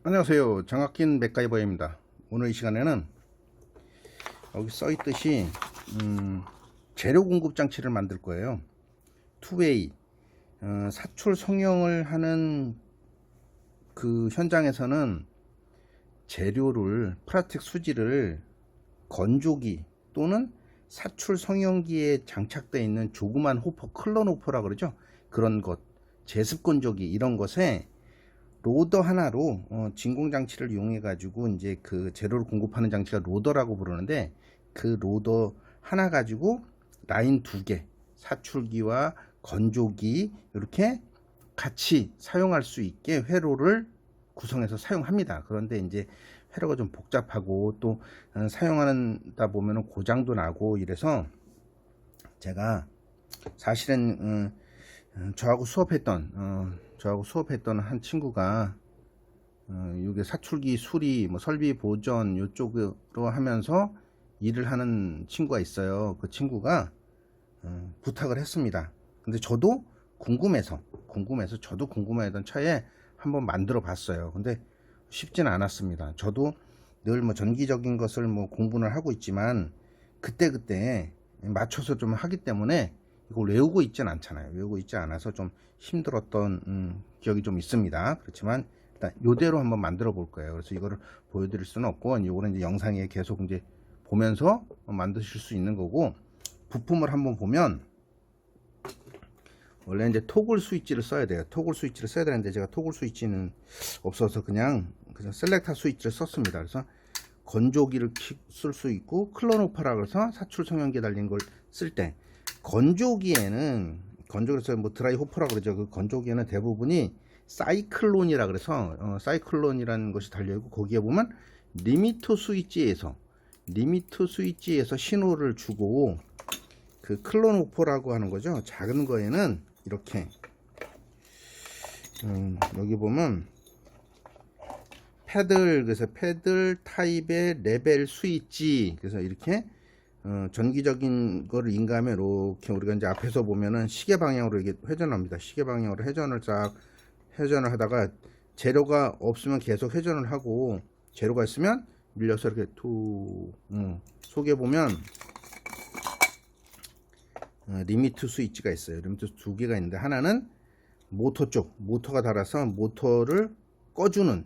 안녕하세요. 장학긴 맥가이버입니다. 오늘 이 시간에는 여기 써있듯이 재료 공급 장치를 만들 거예요. 투웨이 사출 성형을 하는 그 현장에서는 재료를 플라스틱 수지를 건조기 또는 사출 성형기에 장착되어 있는 조그만 호퍼, 클론 호퍼라 그러죠. 그런 것, 제습 건조기 이런 것에 로더 하나로 진공 장치를 이용해 가지고 이제 그 재료를 공급하는 장치가 로더라고 부르는데, 그 로더 하나 가지고 라인 두 개, 사출기와 건조기 이렇게 같이 사용할 수 있게 회로를 구성해서 사용합니다. 그런데 이제 회로가 좀 복잡하고 또 사용하다 보면 고장도 나고 이래서 제가 사실은 저하고 수업했던 한 친구가 이게 사출기 수리, 뭐 설비 보전 이쪽으로 하면서 일을 하는 친구가 있어요. 그 친구가 부탁을 했습니다. 근데 저도 궁금해서 저도 궁금했던 차에 한번 만들어 봤어요. 근데 쉽지는 않았습니다. 저도 늘 뭐 전기적인 것을 뭐 공부를 하고 있지만 그때그때 맞춰서 좀 하기 때문에 이걸 외우고 있진 않잖아요. 외우고 있지 않아서 좀 힘들었던 기억이 좀 있습니다. 그렇지만 일단 이대로 한번 만들어 볼 거예요. 그래서 이거를 보여드릴 수는 없고, 이거는 이제 영상에 계속 이제 보면서 만드실 수 있는 거고, 부품을 한번 보면 원래 이제 토글 스위치를 써야 돼요. 토글 스위치를 써야 되는데 제가 토글 스위치는 없어서 그냥 셀렉터 스위치를 썼습니다. 그래서 건조기를 쓸 수 있고, 클로노파라 그래서 사출 성형기에 달린 걸 쓸 때, 건조기에는 건조기에서 뭐 드라이 호퍼라 그러죠. 그 건조기에는 대부분이 사이클론이라 그래서 사이클론이라는 것이 달려 있고, 거기에 보면 리미터 스위치에서 신호를 주고, 그 클론 호퍼라고 하는 거죠. 작은 거에는 이렇게 여기 보면 패들, 그래서 패들 타입의 레벨 스위치, 그래서 이렇게 전기적인 거를 인가하면 이렇게 우리가 이제 앞에서 보면은 시계 방향으로 이게 회전합니다. 시계 방향으로 회전을 하다가 재료가 없으면 계속 회전을 하고, 재료가 있으면 밀려서 이렇게 속에 보면 리미트 스위치가 있어요. 리미트 두 개가 있는데, 하나는 모터 쪽, 모터가 달아서 모터를 꺼주는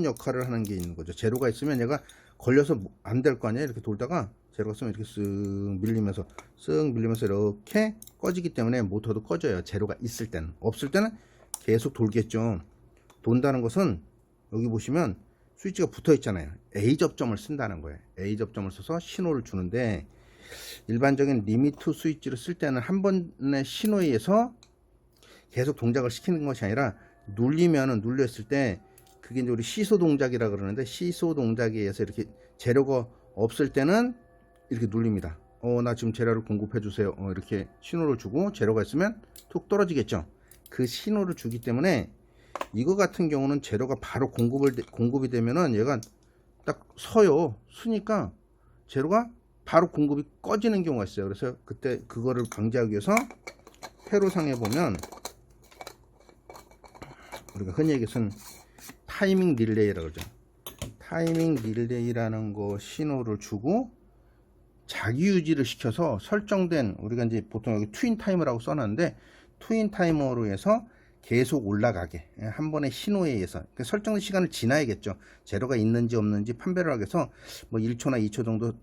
역할을 하는 게 있는 거죠. 재료가 있으면 얘가 걸려서 안 될 거 아니에요. 이렇게 돌다가 재료가 있으면 이렇게 쓱 밀리면서 이렇게 꺼지기 때문에 모터도 꺼져요. 재료가 있을 때는. 없을 때는 계속 돌겠죠. 돈다는 것은 여기 보시면 스위치가 붙어 있잖아요. A 접점을 쓴다는 거예요. A 접점을 써서 신호를 주는데, 일반적인 리미트 스위치를 쓸 때는 한 번의 신호에 의해서 계속 동작을 시키는 것이 아니라, 눌렸을 때 그게 이제 우리 시소 동작이라 그러는데, 시소 동작에 의해서 이렇게 재료가 없을 때는 이렇게 눌립니다. 나 지금 재료를 공급해 주세요. 이렇게 신호를 주고, 재료가 있으면 툭 떨어지겠죠. 그 신호를 주기 때문에 이거 같은 경우는 재료가 바로 공급이 되면은 얘가 딱 서요. 서니까 재료가 바로 공급이 꺼지는 경우가 있어요. 그래서 그때 그거를 방지하기 위해서 회로상에 보면 우리가 흔히 얘기해서는 타이밍 릴레이라고 그러죠. 타이밍 릴레이라는 거 신호를 주고 자기 유지를 시켜서 설정된, 우리가 이제 보통 여기 트윈 타이머라고 써놨는데, 트윈 타이머로 해서 계속 올라가게, 한 번의 신호에 의해서 설정된 시간을 지나야겠죠. 재료가 있는지 없는지 판별을 하기 위해서 뭐 1초나 2초 정도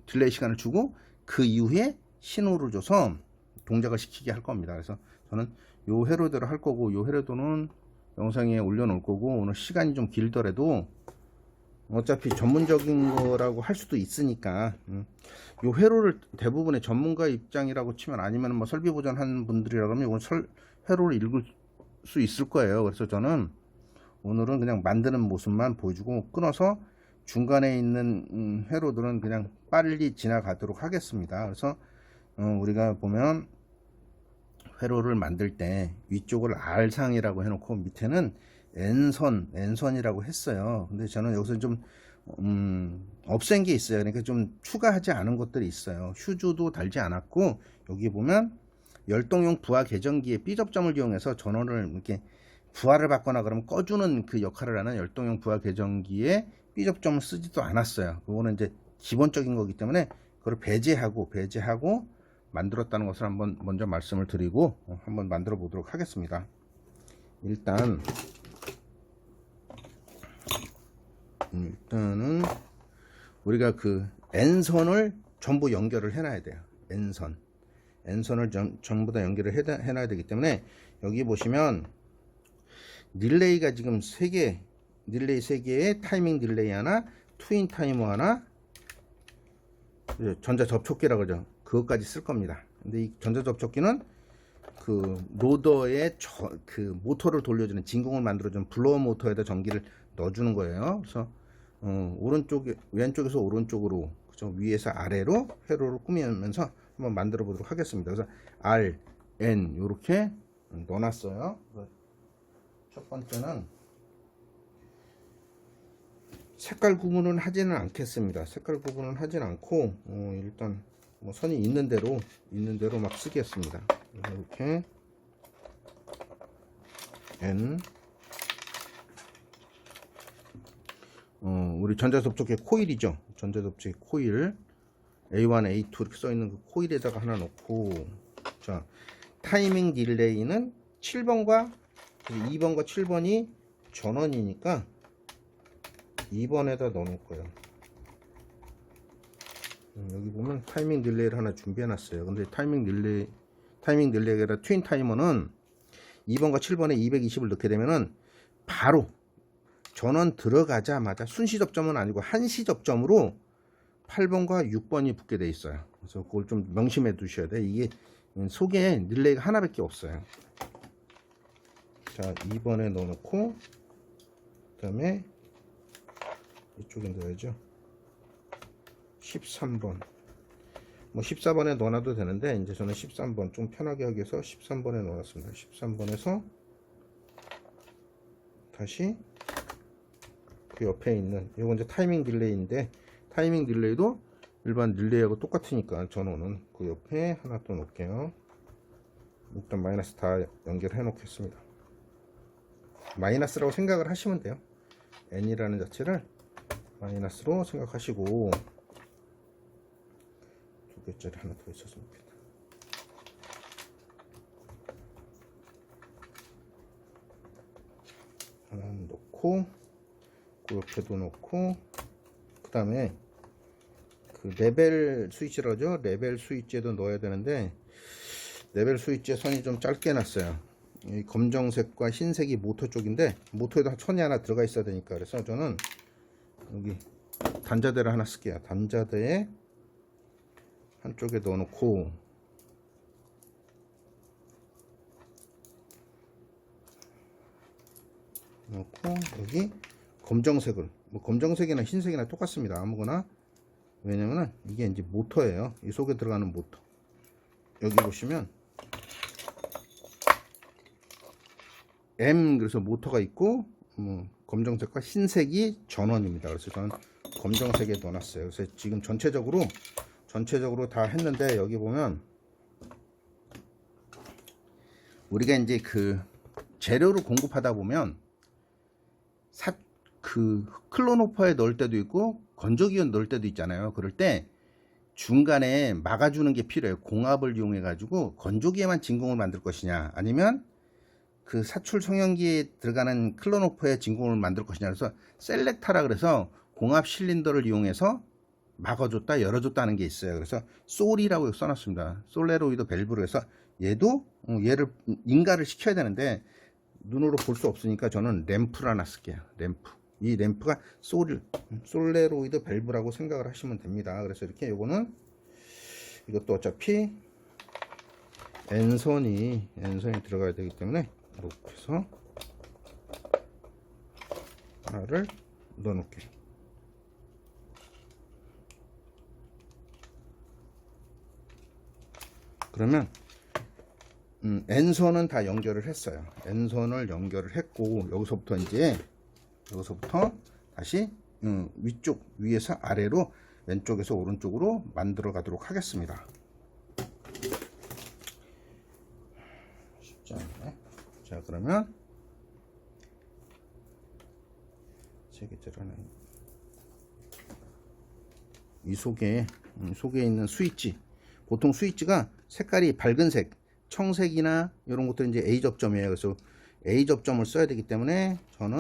딜레이 시간을 주고, 그 이후에 신호를 줘서 동작을 시키게 할 겁니다. 그래서 저는 요 회로대로 할 거고, 요 회로도는 영상에 올려놓을 거고, 오늘 시간이 좀 길더라도 어차피 전문적인 거라고 할 수도 있으니까 요 회로를 대부분의 전문가 입장이라고 치면, 아니면 뭐 설비 보전하는 분들이라고 하면 이건 회로를 읽을 수 있을 거예요. 그래서 저는 오늘은 그냥 만드는 모습만 보여주고, 끊어서 중간에 있는 회로들은 그냥 빨리 지나가도록 하겠습니다. 그래서 우리가 보면 회로를 만들 때 위쪽을 R상이라고 해놓고 밑에는 N선이라고 했어요. 근데 저는 여기서 좀 없앤 게 있어요. 그러니까 좀 추가하지 않은 것들이 있어요. 휴즈도 달지 않았고, 여기 보면 열동용 부하 계전기의 B접점을 이용해서 전원을 이렇게 부하를 받거나 그러면 꺼주는 그 역할을 하는 열동형 부하 계정기에 B접점을 쓰지도 않았어요. 그거는 이제 기본적인 거기 때문에 그걸 배제하고 만들었다는 것을 한번 먼저 말씀을 드리고 한번 만들어 보도록 하겠습니다. 일단은 우리가 그 N선을 전부 연결을 해놔야 돼요. N선을 전부 다 연결을 해놔야 되기 때문에 여기 보시면 릴레이가 지금 3개, 릴레이 3개에 타이밍 릴레이 하나, 트윈 타이머 하나, 전자 접촉기라고 그러죠. 그것까지 쓸 겁니다. 근데 이 전자 접촉기는 그 로더에 그 모터를 돌려주는 진공을 만들어주는 블로어 모터에다 전기를 넣어주는 거예요. 그래서 왼쪽에서 오른쪽으로, 그죠? 위에서 아래로 회로를 꾸미면서 한번 만들어 보도록 하겠습니다. 그래서 R, N 이렇게 넣어놨어요. 첫 번째는 색깔 구분은 하지는 않겠습니다. 색깔 구분은 하진 않고 일단 뭐 선이 있는 대로 막 쓰겠습니다. 이렇게 N 우리 전자접촉기 코일이죠. 전자접촉기 코일 A1, A2 이렇게 써 있는 그 코일에다가 하나 넣고, 자 타이밍 딜레이는 7번과 2번과 7번이 전원이니까 2번에다 넣어 놓을 거예요. 여기 보면 타이밍 딜레이를 하나 준비해 놨어요. 근데 타이밍 딜레이가 아니라 트윈 타이머는 2번과 7번에 220을 넣게 되면은 바로 전원 들어가자마자 순시 접점은 아니고 한시 접점으로 8번과 6번이 붙게 돼 있어요. 그래서 그걸 좀 명심해 두셔야 돼. 이게 속에 릴레이가 하나밖에 없어요. 자, 2번에 넣어 놓고 그 다음에 이쪽에 넣어야죠. 13번 뭐 14번에 넣어놔도 되는데 이제 저는 13번 좀 편하게 하기 위해서 13번에 넣어놨습니다. 13번에서 다시 그 옆에 있는 이건 이제 타이밍 딜레이인데, 타이밍 딜레이도 일반 릴레이하고 똑같으니까 전원은 그 옆에 하나 또 놓을게요. 일단 마이너스 다 연결해 놓겠습니다. 마이너스라고 생각을 하시면 돼요. N이라는 자체를 마이너스로 생각하시고, 2개짜리 하나 더 있었으면 좋겠다. 하나 놓고 그 옆에도 놓고, 그 다음에 그 레벨 스위치라고 하죠. 레벨 스위치에도 넣어야 되는데 레벨 스위치에 선이 좀 짧게 놨어요. 이 검정색과 흰색이 모터 쪽인데 모터에도 선이 하나 들어가 있어야 되니까, 그래서 저는 여기 단자대를 하나 쓸게요. 단자대에 한쪽에 넣어놓고 여기 검정색을, 뭐 검정색이나 흰색이나 똑같습니다. 아무거나. 왜냐면은 이게 이제 모터예요. 이 속에 들어가는 모터. 여기 보시면 M, 그래서 모터가 있고 검정색과 흰색이 전원입니다. 그래서 저는 검정색에 넣어놨어요. 그래서 지금 전체적으로 다 했는데, 여기 보면 우리가 이제 그 재료를 공급하다 보면 그 클로노퍼에 넣을 때도 있고 건조기에 넣을 때도 있잖아요. 그럴 때 중간에 막아주는 게 필요해요. 공압을 이용해 가지고 건조기에만 진공을 만들 것이냐, 아니면 그 사출 성형기에 들어가는 클로노퍼에 진공을 만들 것이냐. 그래서 셀렉타라 그래서 공압 실린더를 이용해서 막아줬다 열어줬다 하는 게 있어요. 그래서 솔이라고 써놨습니다. 솔레로이드 밸브로 해서 얘도 얘를 인가를 시켜야 되는데 눈으로 볼 수 없으니까 저는 램프를 하나 쓸게요. 램프. 이 램프가 솔레로이드 밸브라고 생각을 하시면 됩니다. 그래서 이렇게 요거는, 이것도 어차피 N선이 들어가야 되기 때문에 이렇게 해서 하나를 넣어 놓을게요. 그러면 N선은 다 연결을 했어요. N선을 연결을 했고, 여기서부터 다시 위쪽, 위에서 아래로, 왼쪽에서 오른쪽으로 만들어 가도록 하겠습니다. 쉽지 않네. 자, 그러면 3개짜리 하나. 이 속에 있는 스위치, 보통 스위치가 색깔이 밝은색, 청색이나 이런 것들은 이제 A 접점이에요. 그래서 A 접점을 써야 되기 때문에 저는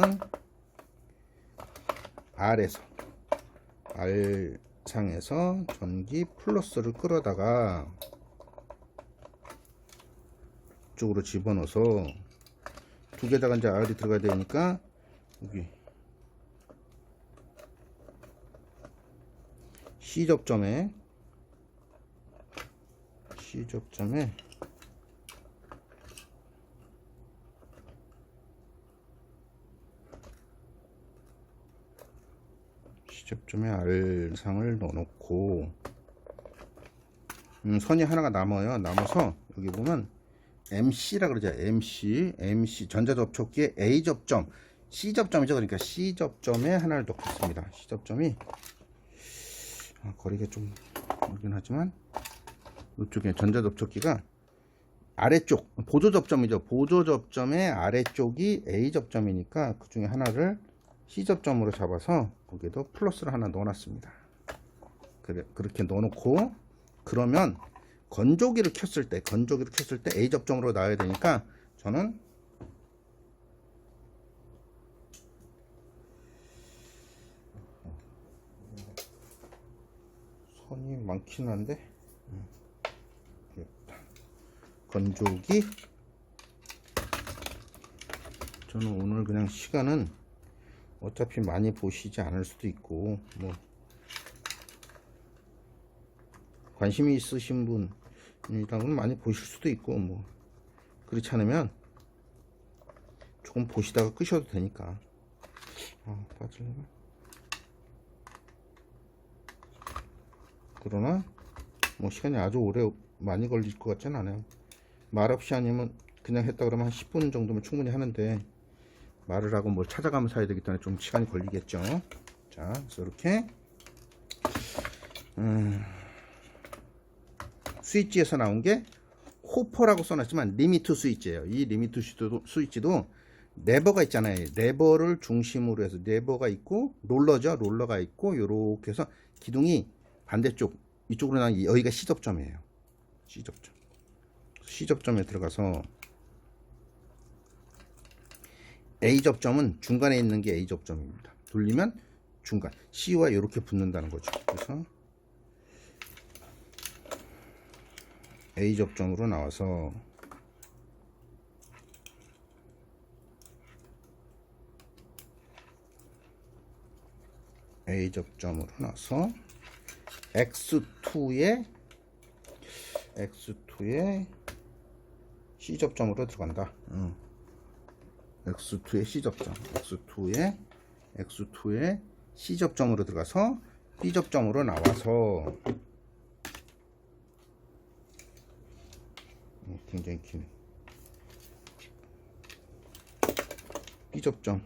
R상에서 전기 플러스를 끌어다가 이쪽으로 집어넣어서 두 개다가 이제 R이 들어가야 되니까 여기 C접점에 R상을 넣어놓고 선이 하나가 남아서 여기 보면 MC라 그러죠. MC 전자접촉기의 A접점, C접점이죠. 그러니까 C접점에 하나를 넣겠습니다. C접점이 거리가 좀 오긴 하지만 이쪽에 전자접촉기가 아래쪽 보조접점이죠. 보조접점의 아래쪽이 A접점이니까 그 중에 하나를 C접점으로 잡아서 거기에도 플러스를 하나 넣어놨습니다. 그렇게 넣어놓고 그러면 건조기를 켰을 때 A접점으로 나와야 되니까 저는 선이 많긴 한데 건조기 저는 오늘 그냥 시간은 어차피 많이 보시지 않을 수도 있고 뭐 관심이 있으신 분이라면 많이 보실 수도 있고 뭐 그렇지 않으면 조금 보시다가 끄셔도 되니까 빠지려나? 그러나 뭐 시간이 아주 오래 많이 걸릴 것 같지는 않아요. 말 없이 아니면 그냥 했다 그러면 한 10분 정도면 충분히 하는데 말을 하고 뭘 찾아가면서 해야 되기 때문에 좀 시간이 걸리겠죠. 자, 그래서 이렇게 스위치에서 나온 게 호퍼라고 써놨지만 리미트 스위치예요. 이 리미트 스위치도 레버가 있잖아요. 레버를 중심으로 해서 레버가 있고 롤러가 있고 요렇게 해서 기둥이 반대쪽 이쪽으로 나온 여기가 C접점이에요. C접점에 들어가서 A접점은 중간에 있는 게 A접점입니다. 돌리면 중간 C와 이렇게 붙는다는 거죠. 그래서 A접점으로 나와서 A접점으로 나와서 X2에 C접점으로 들어간다. X2의 C접점, X2의 C접점으로 들어가서 B접점으로 나와서 굉장히 기네. B접점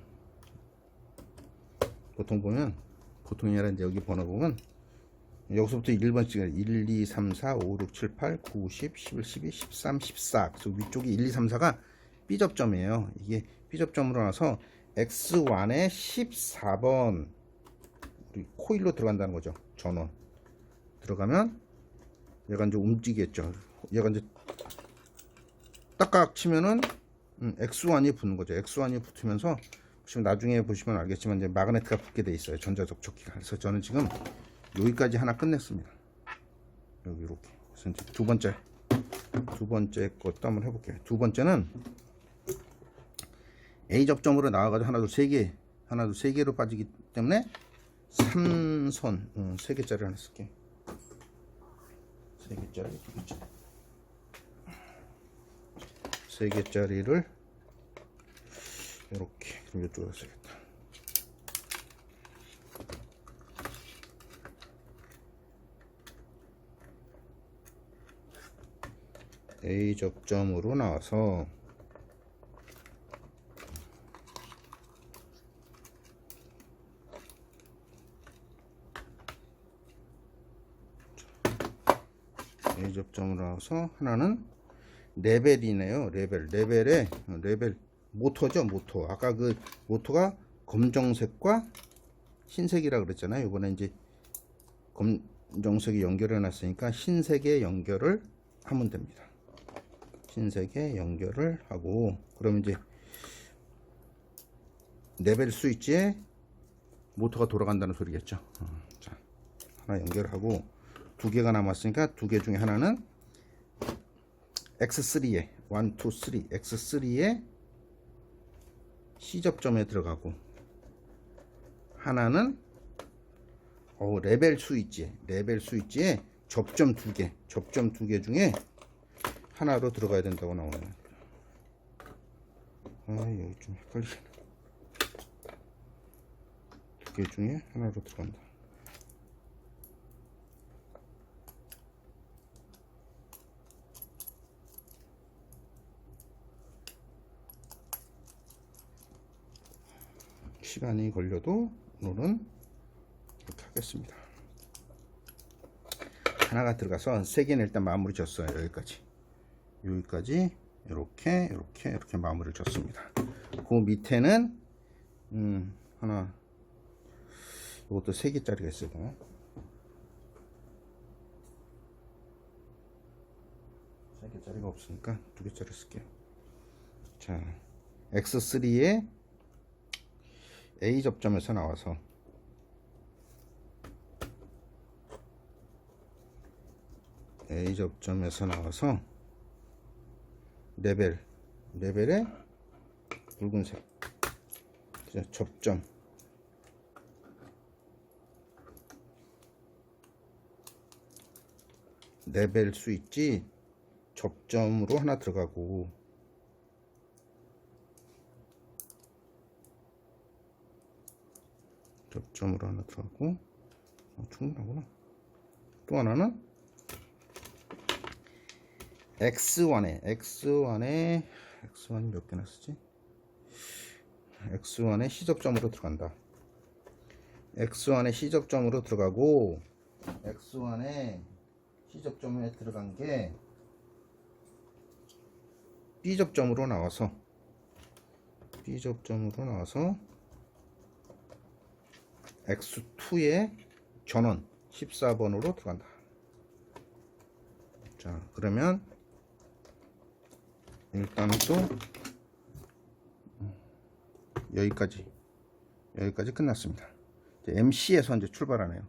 보통이 아니라 이제 여기 번호 보면 여기서부터 1번 찍어요. 1, 2, 3, 4, 5, 6, 7, 8, 9, 10, 11, 12, 13, 14. 그래서 위쪽이 1, 2, 3, 4가 B접점이에요. 이게 B접점으로 나와서 X1에 14번 우리 코일로 들어간다는 거죠. 전원 들어가면 얘가 이제 움직이겠죠. 얘가 이제 딱딱 치면은 X1이 붙는 거죠. X1이 붙으면서 지금 나중에 보시면 알겠지만 이제 마그네트가 붙게 돼 있어요. 전자접촉기가. 그래서 저는 지금 여기까지 하나 끝냈습니다. 여기 이렇게. 그래서 이제 두 번째 것도 한번 해볼게요. 두 번째는 A 접점으로 나와가지고 하나 둘 세 개로 빠지기 때문에 3선 3개짜리 하나 쓸게. 3개짜리를 이렇게 그럼 이쪽으로 써야겠다. A 접점으로 나와서 A 접점으로 나와서 하나는 레벨이네요. 레벨 모터죠. 모터. 아까 그 모터가 검정색과 흰색이라 그랬잖아요. 이번에 이제 검정색이 연결해 놨으니까 흰색에 연결을 하면 됩니다. 흰색에 연결을 하고, 그러면 이제 레벨 스위치에 모터가 돌아간다는 소리겠죠. 자, 하나 연결하고, 두 개가 남았으니까 두 개 중에 하나는 X3에 1, 2, 3 X3에 C 접점에 들어가고, 하나는 레벨 스위치에 접점 두 개 중에 하나로 들어가야 된다고 나오네요. 여기 좀 헷갈리네. 두 개 중에 하나로 들어간다. 시간이 걸려도 오늘은 이렇게 하겠습니다. 하나가 들어가서 세 개는 일단 마무리 졌어요. 여기까지 이렇게 마무리를 졌습니다. 그 밑에는 하나, 이것도 3개짜리가 있어요. 3개짜리가 없으니까 2개짜리 쓸게요. 자, X3에 A 접점에서 나와서 레벨에 붉은색 접점, 레벨 스위치 접점으로 하나 들어가고, 충분하구나. 또 하나는 X1에 몇 개나 쓰지? X1에 C접점으로 들어간다. X1에 C접점으로 들어가고, X1에 C접점에 들어간 게 B접점으로 나와서 X2의 전원 14번으로 들어간다. 자, 그러면 일단 또 여기까지 끝났습니다. 이제 MC에서 이제 출발하네요.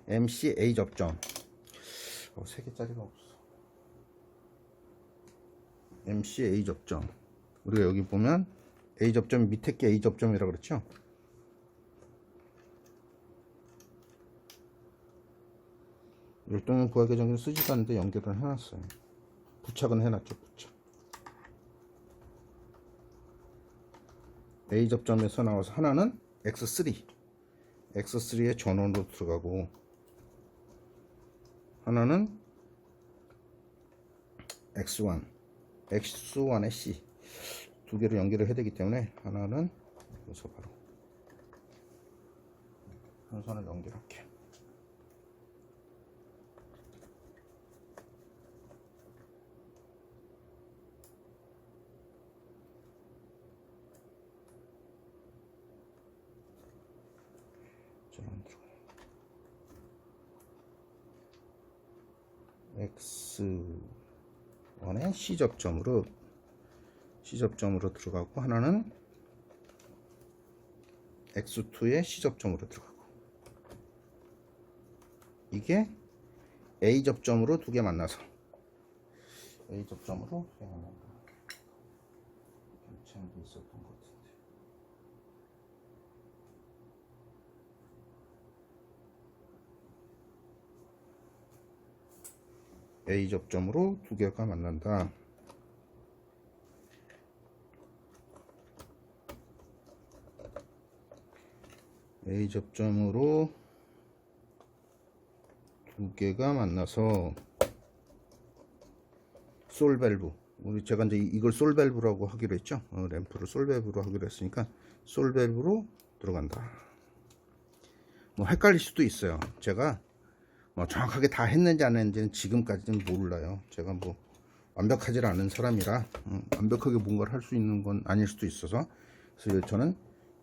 MC A 접점. 3개짜리가 없어. MC A 접점. 우리가 여기 보면 A 접점 밑에 게 A 접점이라고 그랬죠. 열동형 부하계 정리를 쓰지도 않는데 연결을 해놨어요. 부착은 해놨죠. 부착. A 접점에서 나와서 하나는 X3의 전원으로 들어가고, 하나는 X1의 C 두 개를 연결을 해야 되기 때문에 하나는 여기서 바로 한 선을 연결할게요. X1의 C접점으로 들어가고, 하나는 X2의 C접점으로 들어가고, 이게 A 접점으로 두 개 만나서 괜찮은 게 있었던 것 같은데. A 접점으로 두 개가 만난다. A 접점으로 두 개가 만나서 솔밸브, 제가 이제 이걸 솔밸브라고 하기로 했죠. 램프를 솔밸브로 하기로 했으니까 솔밸브로 들어간다. 뭐 헷갈릴 수도 있어요. 제가 뭐 정확하게 다 했는지 안 했는지는 지금까지는 몰라요. 제가 뭐 완벽하지 않은 사람이라 완벽하게 뭔가를 할 수 있는 건 아닐 수도 있어서, 그래서 저는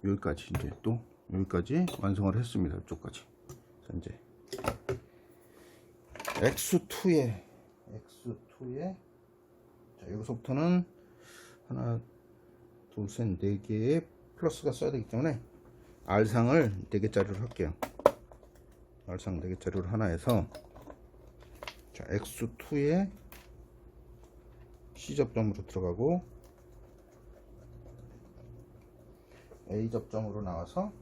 여기까지 이제 또 여기까지 완성을 했습니다. 이쪽까지. 자, 이제 X2에 자, 여기서부터는 하나, 둘, 셋, 네 개의 플러스가 써야 되기 때문에 R상을 4개짜리로 할게요. R상 4개짜리로 하나 해서 자, X2에 C 접점으로 들어가고 A 접점으로 나와서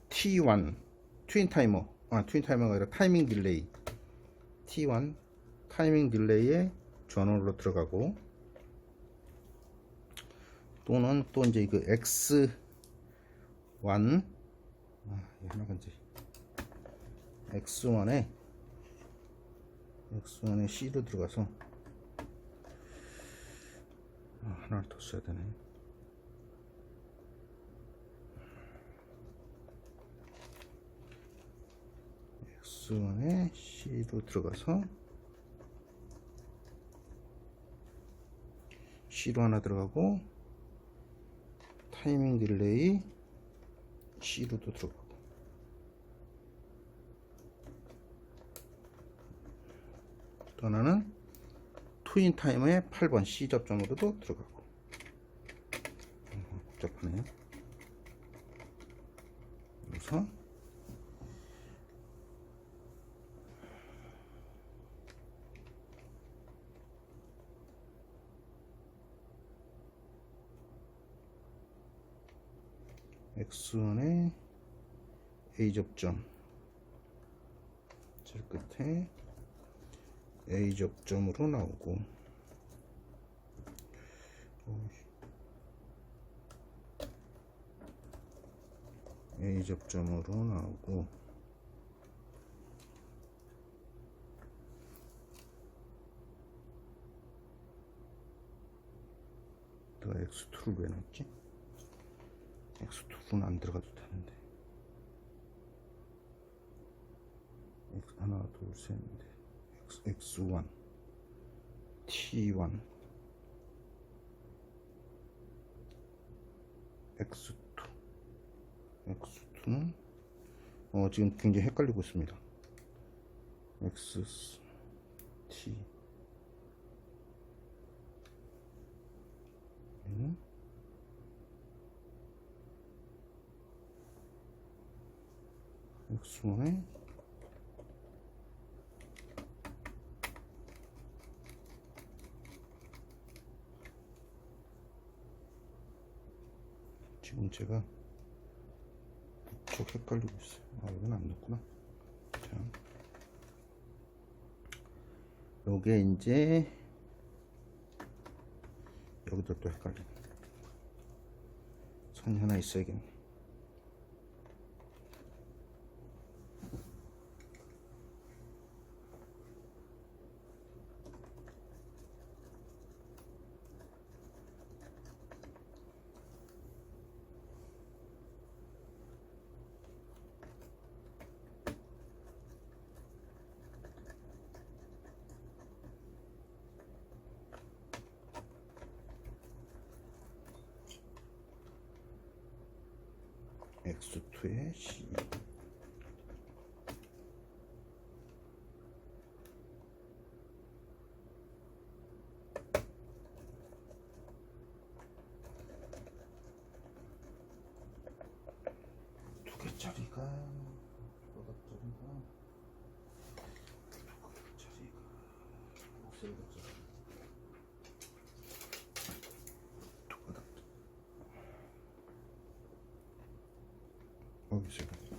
T1 트윈 타이머가 아니라 타이밍 딜레이 T1 타이밍 딜레이에 전원으로 들어가고 또는 또 이제 그 X1 하나가 이제 X1에 C로 들어가서 하나를 더 써야 되네. X1에 C로 들어가서 C로 하나 들어가고 타이밍 딜레이 C로도 들어가고 또 하나는 트윈 타이머의 8번 C 접점으로도 들어가고 복잡하네요. 그래서 X1의 A 접점 제일 끝에 A 접점으로 나오고 A 접점으로 나오고 내가 X2를 왜 넣었지? X2는 안 들어가도 되는데 하나 둘셋넷 X1 T1 X2는 지금 굉장히 헷갈리고 있습니다. XT X1에 지금 제가 쪽 헷갈리고 있어요. 이건 안 넣었구나. 자, 요게 이제 여기도 또 헷갈리네. 선이 하나 있어야겠네. X2의 C 두 개짜리가 제가 이걸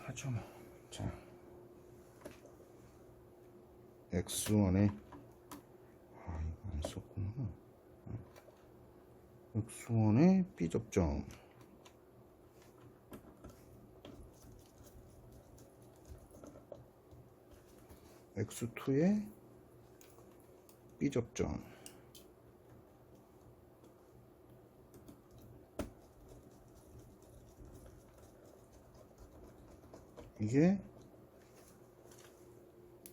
하죠 뭐. 자, X1에 이거 안 썼구나. X1에 B 접점 X2에 B 접점 이게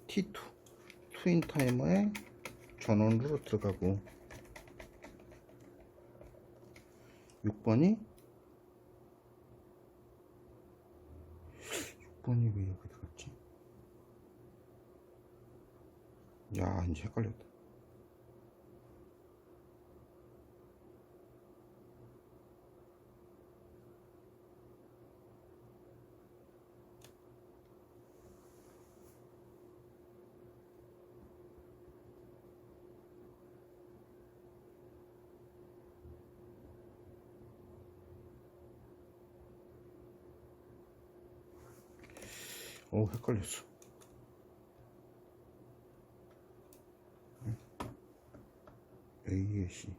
T2 트윈 타이머의 전원으로 들어가고 6번이 왜 여기 들어갔지? 야, 이제 헷갈렸다. 헷갈렸어. AAC.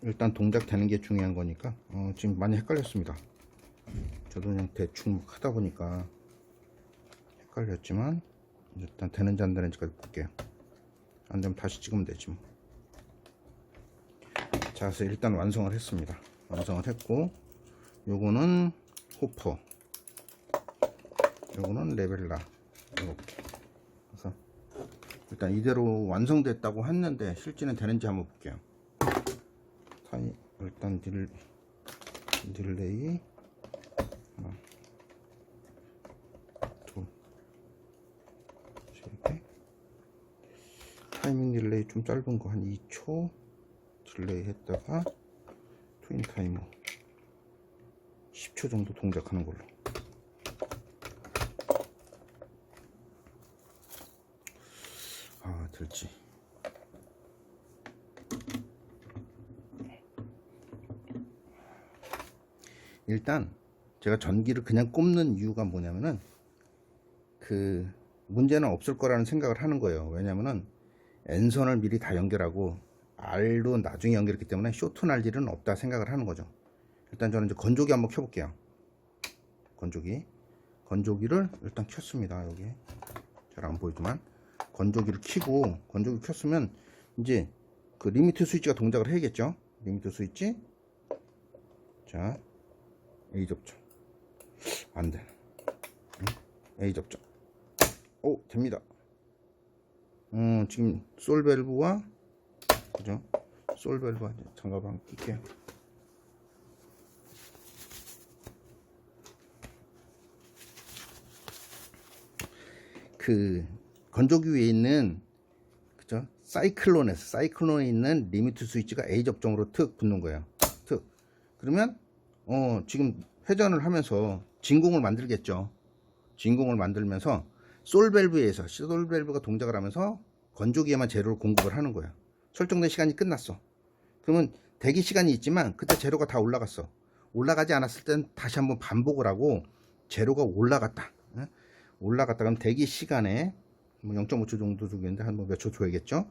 일단 동작 되는 게 중요한 거니까 지금 많이 헷갈렸습니다. 저도 그냥 대충 하다 보니까 헷갈렸지만 일단 되는지 안 되는지까지 볼게요. 안 되면 다시 찍으면 되지 뭐. 자, 그래서 일단 완성을 했습니다. 완성을 했고, 요거는 호퍼, 요거는 레벨라, 이렇게. 그래서 일단 이대로 완성됐다고 했는데 실제는 되는지 한번 볼게요. 일단 딜레이 하나, 둘, 세 개. 타이밍 딜레이 좀 짧은 거 한 2초 딜레이 했다가 트윈 타이머 10초 정도 동작하는 걸로. 될지. 일단 제가 전기를 그냥 꼽는 이유가 뭐냐면은 그 문제는 없을 거라는 생각을 하는 거예요. 왜냐면은 N선을 미리 다 연결하고 R도 나중에 연결했기 때문에 쇼트 날 일은 없다 생각을 하는 거죠. 일단 저는 이제 건조기 한번 켜볼게요. 건조기를 일단 켰습니다. 여기 잘 안 보이지만 건조기를 켜고, 건조기 켰으면 이제 그 리미트 스위치가 동작을 해야겠죠. 리미트 스위치, 자 A 접점, 안 돼. A 접점. 오, 됩니다. 지금 솔 밸브와, 그죠? 솔 밸브와 장갑 한번 낄게요. 그 건조기 위에 있는, 그죠? 사이클론에 있는 리미트 스위치가 A 접점으로 툭 붙는 거예요. 툭. 그러면 지금 회전을 하면서 진공을 만들겠죠. 진공을 만들면서 솔 밸브가 동작을 하면서 건조기에만 재료를 공급을 하는 거예요. 설정된 시간이 끝났어. 그러면 대기 시간이 있지만 그때 재료가 다 올라갔어. 올라가지 않았을 땐 다시 한번 반복을 하고 재료가 올라갔다. 그럼 대기 시간에 0.5초 정도 두겠는데 한 몇 초 줘야겠죠.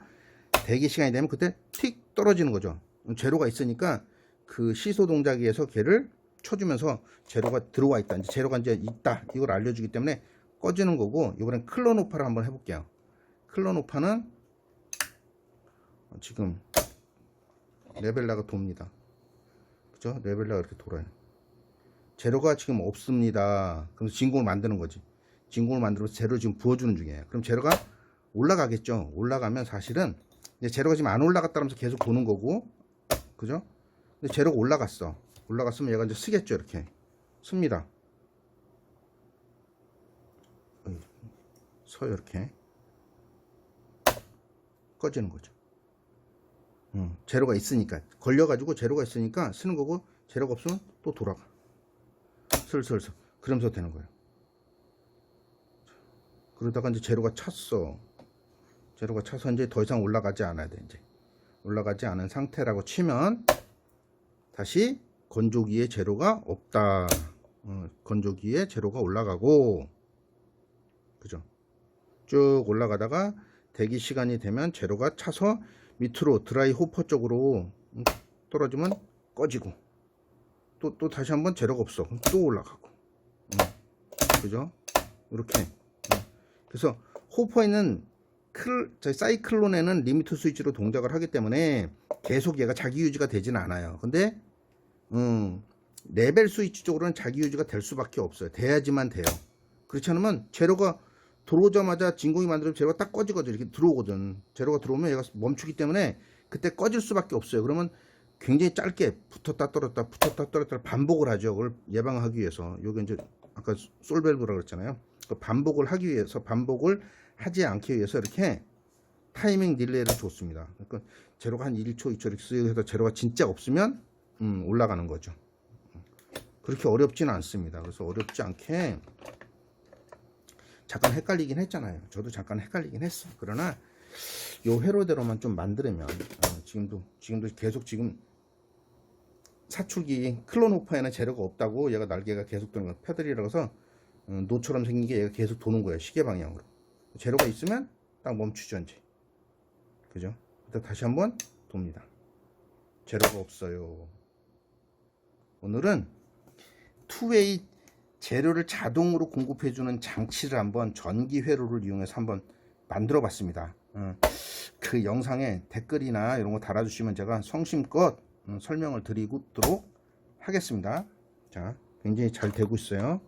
대기 시간이 되면 그때 틱 떨어지는 거죠. 재료가 있으니까 그 시소 동작에서 걔를 쳐주면서 재료가 들어와 있다, 이제 재료가 이제 있다, 이걸 알려주기 때문에 꺼지는 거고. 이번엔 클로노파를 한번 해볼게요. 클로노파는 지금 레벨라가 돕니다. 그죠? 레벨라가 이렇게 돌아요. 재료가 지금 없습니다. 그럼 진공을 만드는 거지. 진공을 만들어서 재료를 지금 부어주는 중이에요. 그럼 재료가 올라가겠죠. 올라가면 사실은 이제 재료가 지금 안 올라갔다면서 계속 보는 거고, 그죠? 근데 재료가 올라갔으면 얘가 이제 쓰겠죠. 이렇게 씁니다. 서요. 이렇게 꺼지는 거죠. 재료가 있으니까, 걸려가지고 재료가 있으니까 쓰는 거고, 재료가 없으면 또 돌아가. 슬슬 그러면서 되는 거예요. 그러다가 이제 재료가 찼어. 재료가 차서 이제 더 이상 올라가지 않아야 돼. 이제 올라가지 않은 상태라고 치면 다시 건조기에 재료가 없다. 건조기에 재료가 올라가고, 그죠? 쭉 올라가다가 대기 시간이 되면 재료가 차서 밑으로 드라이 호퍼 쪽으로 떨어지면 꺼지고, 또 다시 한번 재료가 없어. 그럼 또 올라가고, 그죠? 이렇게. 그래서 호퍼에는 사이클론에는 리미트 스위치로 동작을 하기 때문에 계속 얘가 자기 유지가 되지는 않아요. 근데 레벨 스위치 쪽으로는 자기 유지가 될 수밖에 없어요. 돼야지만 돼요. 그렇지 않으면 재료가 들어오자마자 진공이 만들어서 재료가 딱 꺼지거든. 이렇게 들어오거든. 재료가 들어오면 얘가 멈추기 때문에 그때 꺼질 수밖에 없어요. 그러면 굉장히 짧게 붙었다 떨었다 반복을 하죠. 그걸 예방하기 위해서. 요게 이제 아까 솔밸브라고 그랬잖아요. 그 반복을 하기 위해서, 반복을 하지 않기 위해서 이렇게 타이밍 딜레이를 줬습니다. 그러니까 재료가 한 1초, 2초 이렇게 해서 재료가 진짜 없으면 올라가는 거죠. 그렇게 어렵지는 않습니다. 그래서 어렵지 않게 잠깐 헷갈리긴 했잖아요. 저도 잠깐 헷갈리긴 했어. 그러나 요 회로대로만 좀 만들면 지금도 계속 지금 사출기 클론호퍼에는 재료가 없다고 얘가 날개가 계속 도는 거, 패들이라고 해서 노처럼 생긴 게 얘가 계속 도는 거예요. 시계 방향으로. 재료가 있으면 딱 멈추죠 이제. 그죠? 다시 한번 돕니다. 재료가 없어요. 오늘은 투웨이 재료를 자동으로 공급해주는 장치를 한번, 전기 회로를 이용해서 한번 만들어 봤습니다. 그 영상에 댓글이나 이런 거 달아주시면 제가 성심껏 설명을 드리도록 하겠습니다. 자, 굉장히 잘 되고 있어요.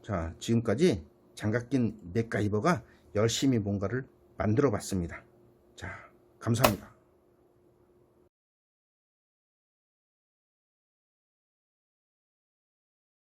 자, 지금까지 장갑 낀 맥가이버가 열심히 뭔가를 만들어 봤습니다. 자, 감사합니다.